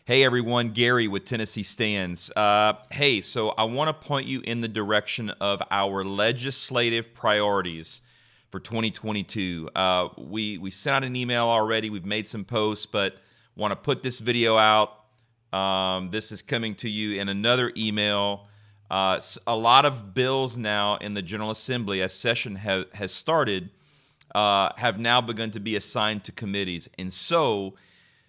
Hey everyone, Gary with Tennessee Stands. Hey, so I want to point you in the direction of our legislative priorities for 2022. We sent out an email already. We've made some posts, but want to put this video out. This is coming to you in another email. A lot of bills now in the General Assembly, as session has started, have now begun to be assigned to committees, and so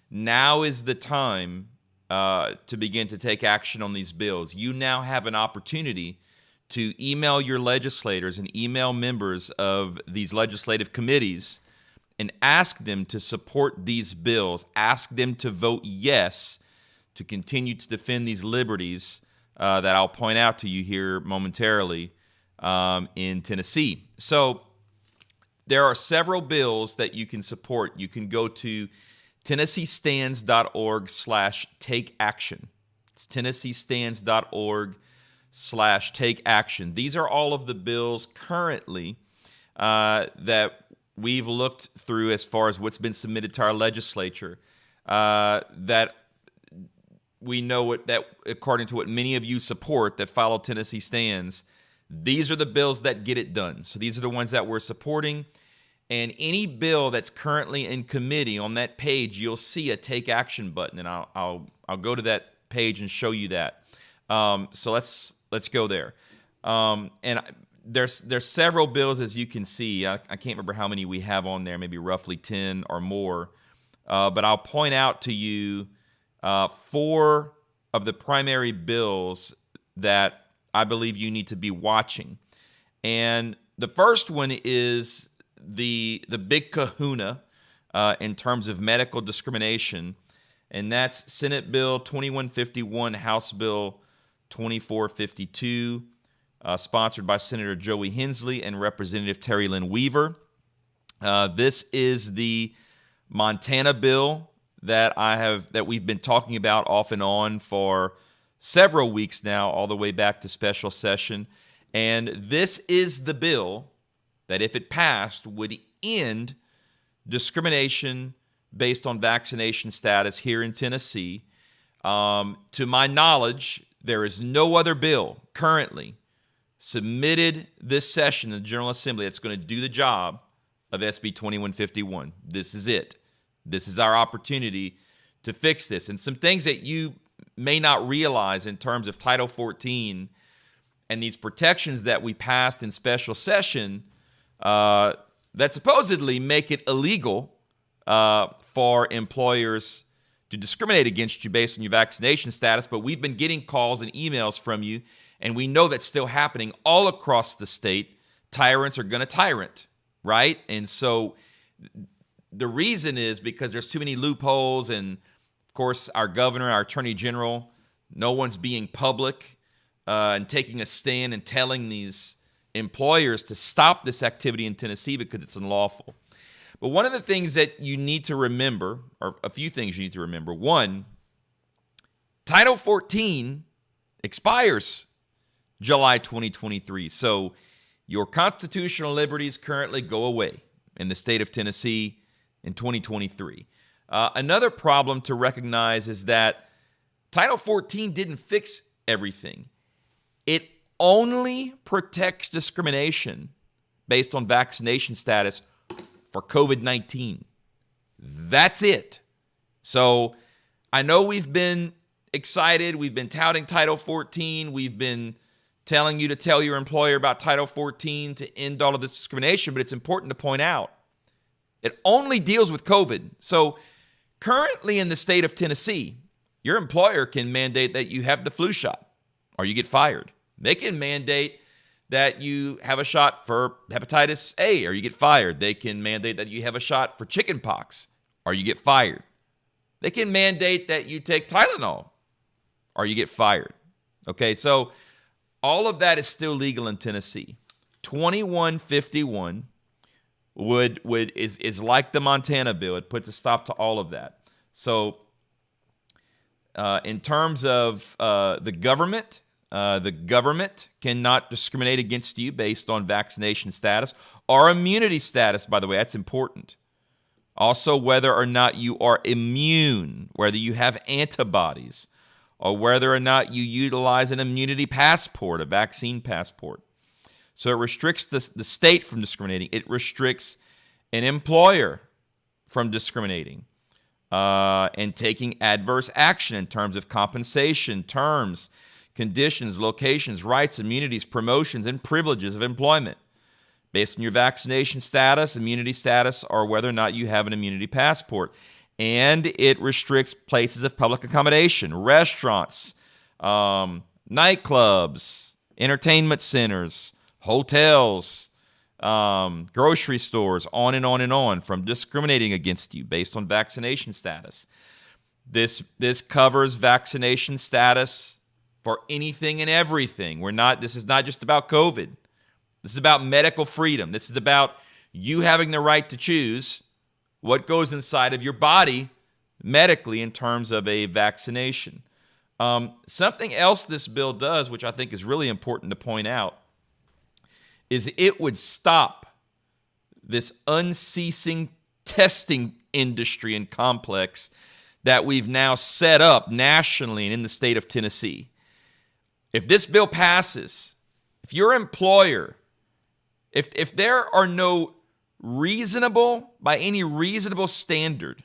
now is the time to begin to take action on these bills. You now have an opportunity to email your legislators and email members of these legislative committees and ask them to support these bills. Ask them to vote yes to continue to defend these liberties that I'll point out to you here momentarily in Tennessee. So there are several bills that you can support. You can go to TennesseeStands.org/takeaction. It's TennesseeStands.org/takeaction. These are all of the bills currently that we've looked through as far as what's been submitted to our legislature that we know that according to what many of you support that follow Tennessee Stands, these are the bills that get it done. So these are the ones that we're supporting. And any bill that's currently in committee, on that page, you'll see a take action button, and I'll go to that page and show you that. So let's go there. And there's several bills, as you can see. I can't remember how many we have on there, maybe roughly 10 or more. But I'll point out to you 4 of the primary bills that I believe you need to be watching. And the first one is the big kahuna in terms of medical discrimination, and that's Senate Bill 2151, House Bill 2452, sponsored by Senator Joey Hensley and Representative Terry Lynn Weaver. This is the Montana bill that we've been talking about off and on for several weeks now, all the way back to special session. And this is the bill that, if it passed, would end discrimination based on vaccination status here in Tennessee. To my knowledge, there is no other bill currently submitted this session in the General Assembly that's going to do the job of SB 2151. This is it. This is our opportunity to fix this. And some things that you may not realize in terms of Title 14 and these protections that we passed in special session that supposedly make it illegal for employers to discriminate against you based on your vaccination status. But we've been getting calls and emails from you, and we know that's still happening all across the state. Tyrants are going to tyrant, right? And so the reason is because there's too many loopholes, and of course our governor, our attorney general, no one's being public and taking a stand and telling these employers to stop this activity in Tennessee because it's unlawful. But one of the things that you need to remember, or a few things you need to remember: one, Title 14 expires July 2023. So your constitutional liberties currently go away in the state of Tennessee in 2023. Another problem to recognize is that Title 14 didn't fix everything. It only protects discrimination based on vaccination status for COVID-19. That's it. So I know we've been excited. We've been touting Title 14. We've been telling you to tell your employer about Title 14 to end all of this discrimination, but it's important to point out it only deals with COVID. So currently in the state of Tennessee, your employer can mandate that you have the flu shot or you get fired. They can mandate that you have a shot for hepatitis A or you get fired. They can mandate that you have a shot for chickenpox or you get fired. They can mandate that you take Tylenol or you get fired. Okay, so all of that is still legal in Tennessee. 2151 is like the Montana bill. It puts a stop to all of that. So in terms of the government cannot discriminate against you based on vaccination status or immunity status, by the way. That's important. Also, whether or not you are immune, whether you have antibodies, or whether or not you utilize an immunity passport, a vaccine passport. So it restricts the state from discriminating. It restricts an employer from discriminating and taking adverse action in terms of compensation, terms, conditions, locations, rights, immunities, promotions, and privileges of employment based on your vaccination status, immunity status, or whether or not you have an immunity passport. And it restricts places of public accommodation, restaurants, nightclubs, entertainment centers, hotels, grocery stores, on and on and on, from discriminating against you based on vaccination status. This covers vaccination status for anything and everything. This is not just about COVID. This is about medical freedom. This is about you having the right to choose what goes inside of your body medically in terms of a vaccination. Something else this bill does, which I think is really important to point out, is it would stop this unceasing testing industry and complex that we've now set up nationally and in the state of Tennessee. If this bill passes, if your employer, if there are no reasonable, by any reasonable standard,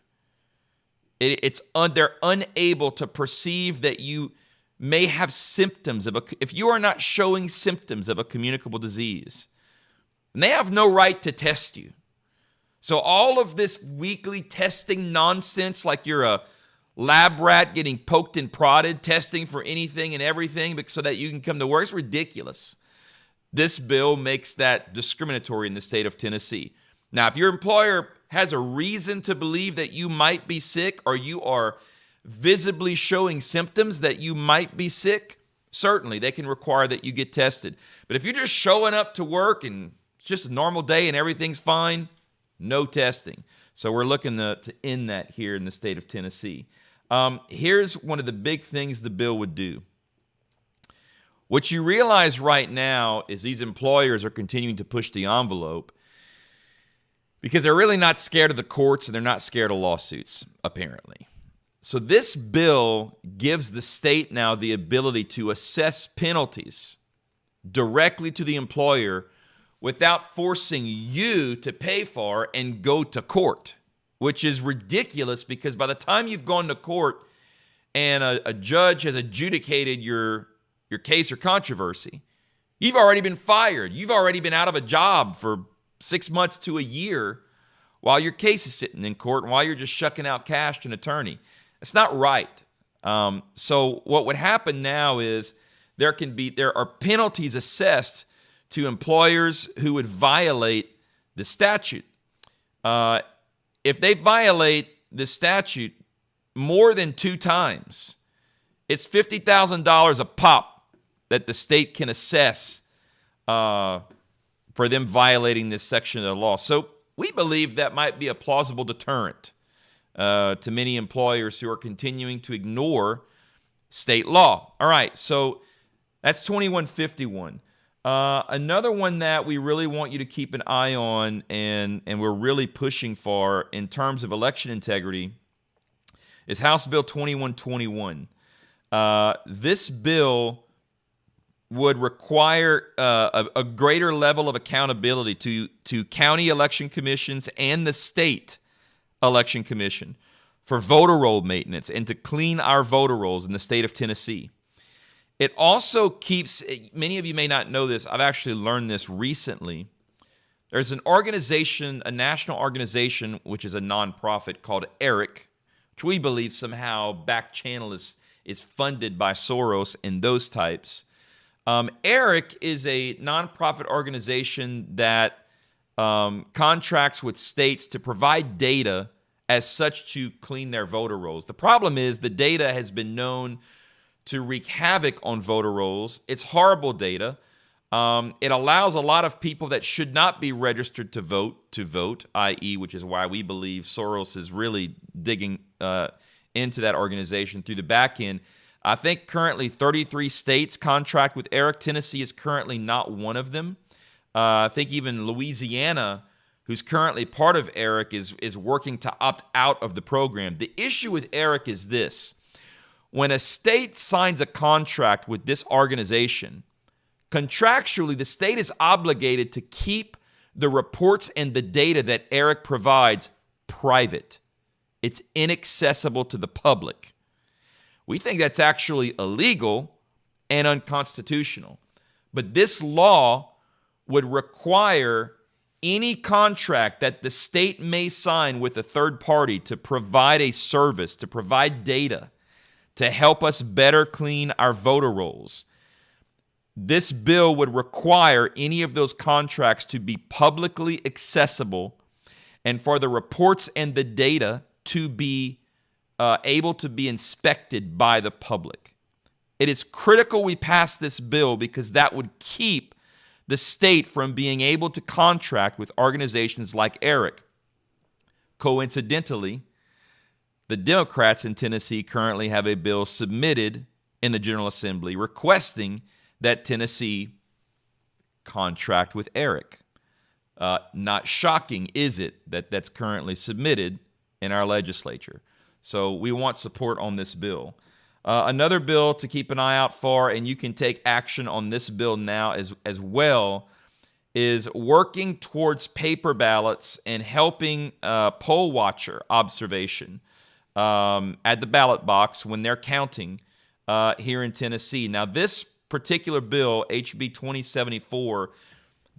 they're unable to perceive that you may have symptoms if you are not showing symptoms of a communicable disease, and they have no right to test you. So all of this weekly testing nonsense, like you're a lab rat getting poked and prodded, testing for anything and everything so that you can come to work, it's ridiculous. This bill makes that discriminatory in the state of Tennessee. Now, if your employer has a reason to believe that you might be sick, or you are visibly showing symptoms that you might be sick, certainly they can require that you get tested. But if you're just showing up to work and it's just a normal day and everything's fine, no testing. So we're looking to end that here in the state of Tennessee. Here's one of the big things the bill would do. What you realize right now is these employers are continuing to push the envelope because they're really not scared of the courts and they're not scared of lawsuits, apparently. So this bill gives the state now the ability to assess penalties directly to the employer without forcing you to pay for and go to court, which is ridiculous because by the time you've gone to court and a judge has adjudicated your case or controversy, you've already been fired. You've already been out of a job for 6 months to a year while your case is sitting in court and while you're just shucking out cash to an attorney. It's not right. So what would happen now is there are penalties assessed to employers who would violate the statute. If they violate the statute more than 2 times, it's $50,000 a pop that the state can assess for them violating this section of the law. So we believe that might be a plausible deterrent to many employers who are continuing to ignore state law. All right, so that's 2151. Another one that we really want you to keep an eye on and we're really pushing for in terms of election integrity is House Bill 2121. This bill would require a greater level of accountability to county election commissions and the state election commission for voter roll maintenance and to clean our voter rolls in the state of Tennessee. It also keeps, many of you may not know this, I've actually learned this recently. There's an organization, a national organization, which is a nonprofit called ERIC, which we believe somehow back channel is funded by Soros and those types. ERIC is a nonprofit organization that contracts with states to provide data as such to clean their voter rolls. The problem is the data has been known to wreak havoc on voter rolls. It's horrible data. It allows a lot of people that should not be registered to vote, i.e., which is why we believe Soros is really digging into that organization through the back end. I think currently 33 states contract with ERIC. Tennessee is currently not one of them. I think even Louisiana who's currently part of ERIC, is working to opt out of the program. The issue with ERIC is this. When a state signs a contract with this organization, contractually, the state is obligated to keep the reports and the data that ERIC provides private. It's inaccessible to the public. We think that's actually illegal and unconstitutional. But this law would require any contract that the state may sign with a third party to provide a service, to provide data, to help us better clean our voter rolls. This bill would require any of those contracts to be publicly accessible and for the reports and the data to be able to be inspected by the public. It is critical we pass this bill because that would keep the state from being able to contract with organizations like ERIC. Coincidentally, the Democrats in Tennessee currently have a bill submitted in the General Assembly requesting that Tennessee contract with ERIC. Not shocking, is it, that that's currently submitted in our legislature? So we want support on this bill. Another bill to keep an eye out for, and you can take action on this bill now as well, is working towards paper ballots and helping poll watcher observation at the ballot box when they're counting here in Tennessee. Now, this particular bill, HB 2074,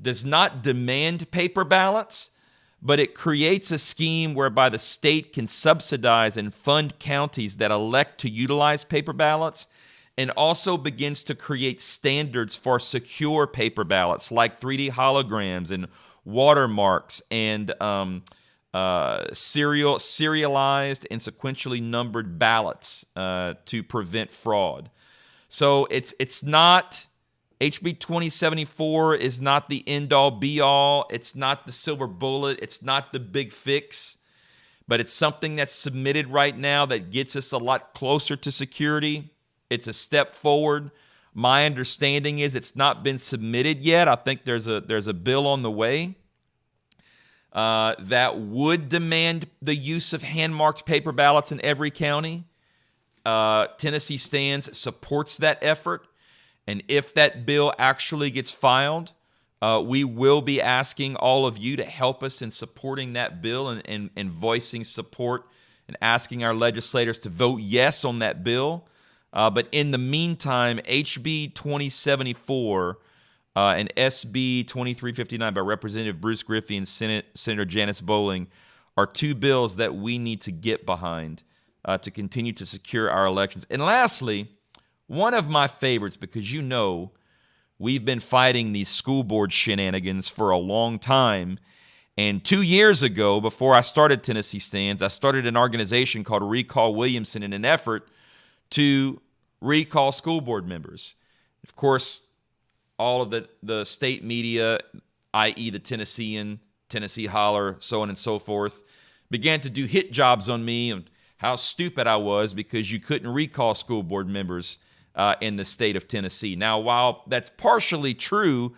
does not demand paper ballots, but it creates a scheme whereby the state can subsidize and fund counties that elect to utilize paper ballots, and also begins to create standards for secure paper ballots like 3D holograms and watermarks and serialized and sequentially numbered ballots to prevent fraud. So it's not, HB 2074 is not the end-all, be-all. It's not the silver bullet. It's not the big fix. But it's something that's submitted right now that gets us a lot closer to security. It's a step forward. My understanding is it's not been submitted yet. I think there's a bill on the way that would demand the use of hand-marked paper ballots in every county. Tennessee Stands supports that effort. And if that bill actually gets filed, we will be asking all of you to help us in supporting that bill and voicing support and asking our legislators to vote yes on that bill. But in the meantime, HB 2074 and SB 2359 by Representative Bruce Griffey and Senator Janice Bowling are two bills that we need to get behind to continue to secure our elections. And lastly, one of my favorites, because you know we've been fighting these school board shenanigans for a long time. And 2 years ago, before I started Tennessee Stands, I started an organization called Recall Williamson in an effort to recall school board members. Of course, all of the state media, i.e. the Tennessean, Tennessee Holler, so on and so forth, began to do hit jobs on me and how stupid I was because you couldn't recall school board members in the state of Tennessee. Now, while that's partially true,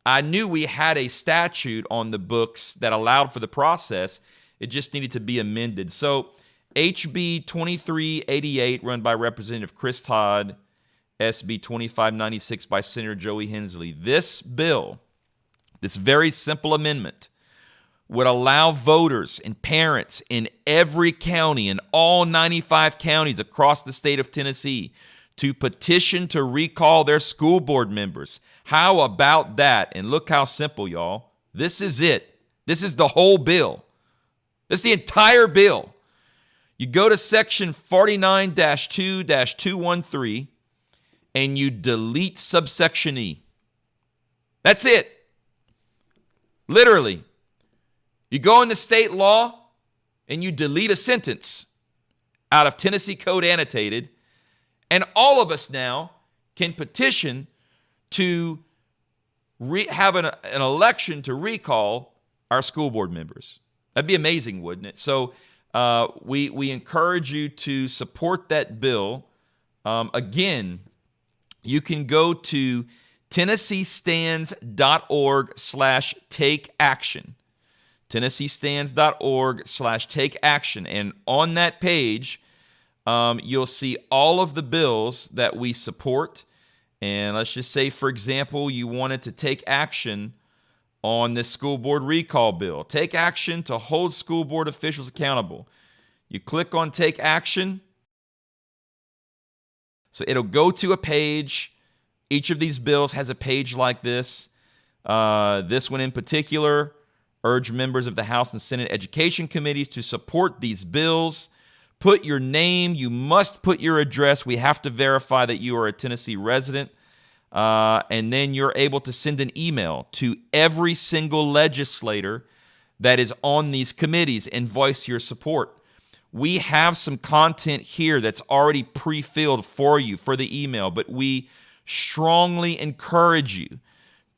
I knew we had a statute on the books that allowed for the process. It just needed to be amended. So HB 2388, run by Representative Chris Todd, SB 2596 by Senator Joey Hensley. This bill, this very simple amendment, would allow voters and parents in every county, in all 95 counties across the state of Tennessee, to petition to recall their school board members. How about that? And look how simple, y'all. This is it. This is the whole bill. This is the entire bill. You go to section 49-2-213 and you delete subsection E. That's it. Literally. You go into state law and you delete a sentence out of Tennessee Code Annotated, and all of us now can petition to have an election to recall our school board members. That'd be amazing, wouldn't it? So we encourage you to support that bill. Again, you can go to TennesseeStands.org/take action. TennesseeStands.org/take action. And on that page, you'll see all of the bills that we support. And let's just say, for example, you wanted to take action on this school board recall bill. Take action to hold school board officials accountable. You click on take action. So it'll go to a page. Each of these bills has a page like this. This one in particular, urge members of the House and Senate Education Committees to support these bills. Put your name. You must put your address. We have to verify that you are a Tennessee resident. And then you're able to send an email to every single legislator that is on these committees and voice your support. We have some content here that's already pre-filled for you for the email, but we strongly encourage you.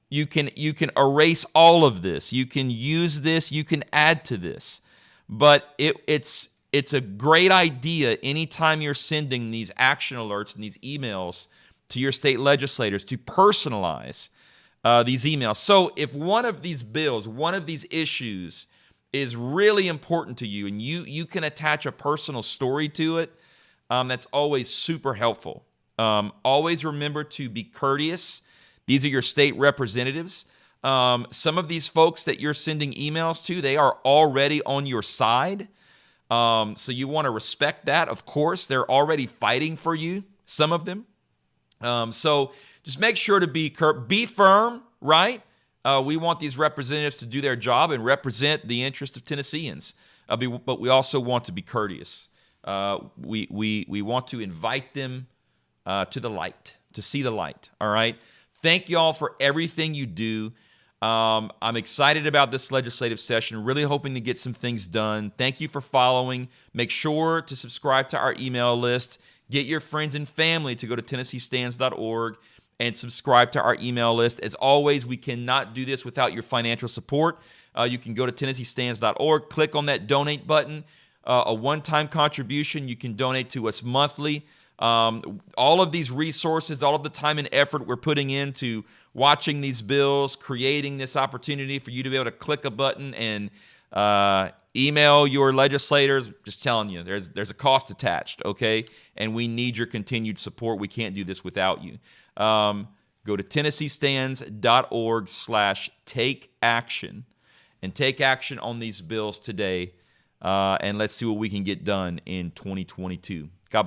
You can erase all of this. You can use this. You can add to this. But it's a great idea anytime you're sending these action alerts and these emails to your state legislators to personalize these emails. So if one of these bills, one of these issues is really important to you and you can attach a personal story to it, that's always super helpful. Always remember to be courteous. These are your state representatives. Some of these folks that you're sending emails to, they are already on your side. So you want to respect that, of course. They're already fighting for you, some of them. So just make sure to be firm, right? We want these representatives to do their job and represent the interest of Tennesseans. But we also want to be courteous. We want to invite them to the light, to see the light, all right? Thank you all for everything you do. I'm excited about this legislative session, really hoping to get some things done. Thank you for following. Make sure to subscribe to our email list. Get your friends and family to go to TennesseeStands.org and subscribe to our email list. As always, we cannot do this without your financial support. You can go to TennesseeStands.org, click on that donate button, a one-time contribution. You can donate to us monthly. All of these resources, all of the time and effort we're putting into watching these bills, creating this opportunity for you to be able to click a button and email your legislators. Just telling you, there's a cost attached, okay? And we need your continued support. We can't do this without you. Go to TennesseeStands.org/take action and take action on these bills today. And let's see what we can get done in 2022.